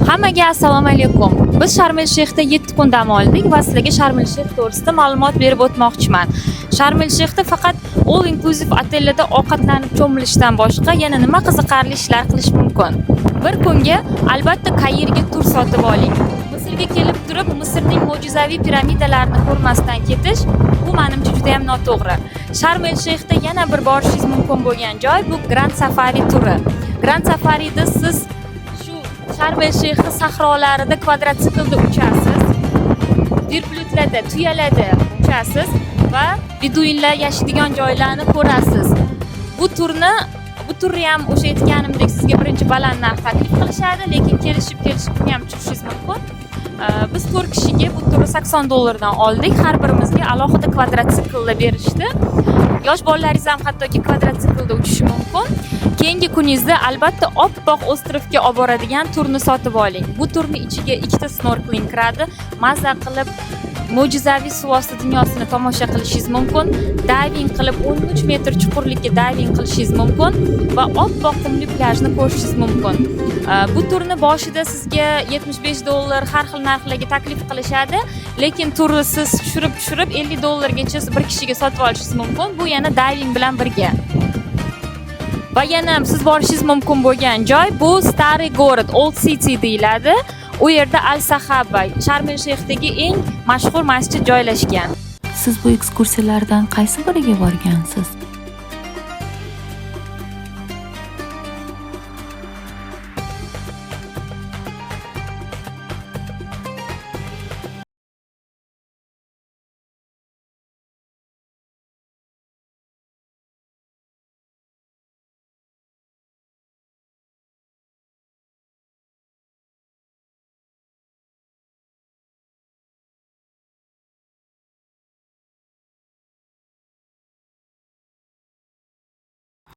Hammaga assalomu alaykum. Biz Sharm el-Sheyxda 7 kun dam oldik va sizlarga Sharm el-Sheyx to'g'risida ma'lumot berib o'tmoqchiman. Sharm el-Sheyxda faqat all inclusive otellarda ovqatlanib cho'milishdan boshqa yana nima qiziqarli ishlar qilish mumkin? Bir kunga albatta Kairga tur sotib oling. Misrga kelib turib Misrning mo'jizaviy piramidalarini ko'rmasdan ketish bu menimcha juda ham noto'g'ri. Sharm el-Sheyxda yana bir borishingiz mumkin bo'lgan joy bu Grand Safari turi. Grand Safari'da siz Sharm el-Sheyx sahrolarida kvadrotsiklda uchasiz, vertolyotlarda, tuyalarda uchasiz va beduinlar yashaydigan joylarni ko'rasiz. Bu turni ham o'sha aytganimdek sizga birinchi baland narx taklif qilishadi, lekin kelishib ham tushishingiz mumkin. Biz 4 kishiga bu turni $80 dan oldik. Har birimizga alohida kvadrotsiklda berishdi. Yosh bolalaringiz ham hattoki kvadrotsiklda uchishi mumkin. Keyingi kuningizda albatta oppoq ostrovga olib boradigan turni sotib oling. Bu turning ichiga ikkita snorkeling kiradi. Mazza qilib mo'jizaviy suv osti dunyosini tomosha qilishingiz mumkin. Diving qilib 13 metr chuqurlikka diving qilishingiz mumkin va oppoq qumli plyajni ko'rishingiz mumkin. Bu turni boshida sizga $75 har xil narxlarga taklif qilishadi, lekin turni siz tushirib $50 gacha bir kishiga sotib olishingiz mumkin. Bu yana diving bilan birga. Va yana siz borishingiz mumkin bo'lgan joy bu Stariy Gorod, Old City deyiladi. U yerda Al-Sahaba, Sharm el-Sheyxdagi eng mashhur masjid joylashgan. Siz bu ekskursiyalardan qaysi biriga borgansiz?